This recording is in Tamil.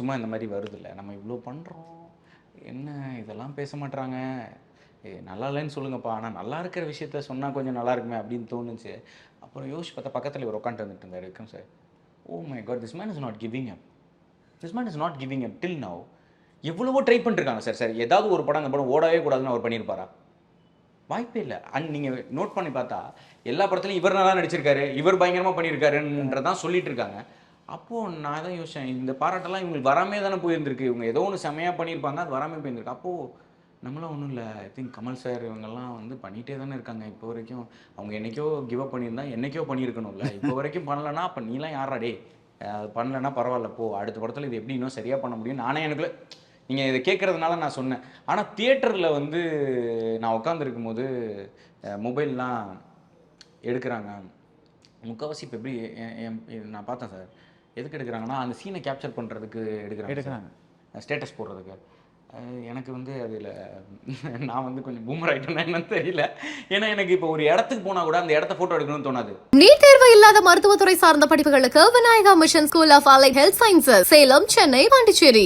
சும்மா இந்த மாதிரி வருதில்ல, நம்ம இவ்வளோ பண்ணுறோம், என்ன இதெல்லாம் பேச மாட்றாங்க, நல்லா இல்லைன்னு சொல்லுங்கப்பா, ஆனால் நல்லா இருக்கிற விஷயத்த சொன்னால் கொஞ்சம் நல்லா இருக்குமே அப்படின்னு தோணுச்சு. அப்புறம் யோசிச்சு பார்த்தா பக்கத்தில் இவர் உட்காந்துட்டு வந்துட்டு இருந்தார், Vikram sir. Oh my god, this man is not giving up, this man is not giving up till now. எவ்வளவோ ட்ரை பண்ணிருக்காங்க சார். சார் ஏதாவது ஒரு படம் அந்த படம் ஓடவே கூடாதுன்னு அவர் பண்ணியிருப்பாரா? வாய்ப்பே இல்லை. அண்ட் நீங்கள் நோட் பண்ணி பார்த்தா எல்லா படத்துலையும் இவர் நல்லா நடிச்சிருக்காரு, இவர் பயங்கரமாக பண்ணியிருக்காருன்றதான் சொல்லிட்டு இருக்காங்க. அப்போது நான் தான் யோசித்தேன், இந்த பாராட்டெல்லாம் இவங்களுக்கு வராமே தானே போயிருந்திருக்கு, இவங்க ஏதோ ஒன்று செம்மையாக பண்ணியிருப்பாங்க, அது வராமல் போயிருந்திருக்கு. அப்போது நம்மளாம் ஒன்றும் இல்லை, ஐ திங்க் கமல் சார் இவங்கெல்லாம் வந்து பண்ணிகிட்டே தானே இருக்காங்க இப்போ வரைக்கும். அவங்க என்றைக்கோ கிவ் அப் பண்ணியிருந்தா என்றைக்கோ பண்ணியிருக்கணும்ல, இப்போ வரைக்கும் பண்ணலன்னா அப்போ நீலாம் யாரா டே, அது பண்ணலன்னா பரவாயில்ல போ, அடுத்த படத்தில் இது எப்படி இன்னும் சரியாக பண்ண முடியும் நானே எனக்குள்ள நீங்கள் இதை கேட்குறதுனால நான் சொன்னேன். ஆனால் தியேட்டரில் வந்து நான் உட்காந்துருக்கும் போது மொபைல்லாம் எடுக்கிறாங்க முக்கால்வாசி. இப்போ எப்படி நான் பார்த்தேன் சார், எதுக்கு எடுக்கிறாங்கன்னா அந்த சீனை கேப்சர் பண்ணுறதுக்கு எடுக்கிறாங்க, ஸ்டேட்டஸ் போடுறதுக்கு. எனக்கு வந்து அதில் நான் வந்து கொஞ்சம் பூமர் ஆகிட்டேன்னா என்னன்னு தெரியல. ஏன்னா எனக்கு இப்போ ஒரு இடத்துக்கு போனால் கூட அந்த இடத்த ஃபோட்டோ எடுக்கணும்னு தோணாது. நீட் தேர்வு இல்லாத மருத்துவத்துறை சார்ந்த படிப்புகளுக்கு Vinayaka mission school of allied health sciences, Salem, Chennai, Pondicherry.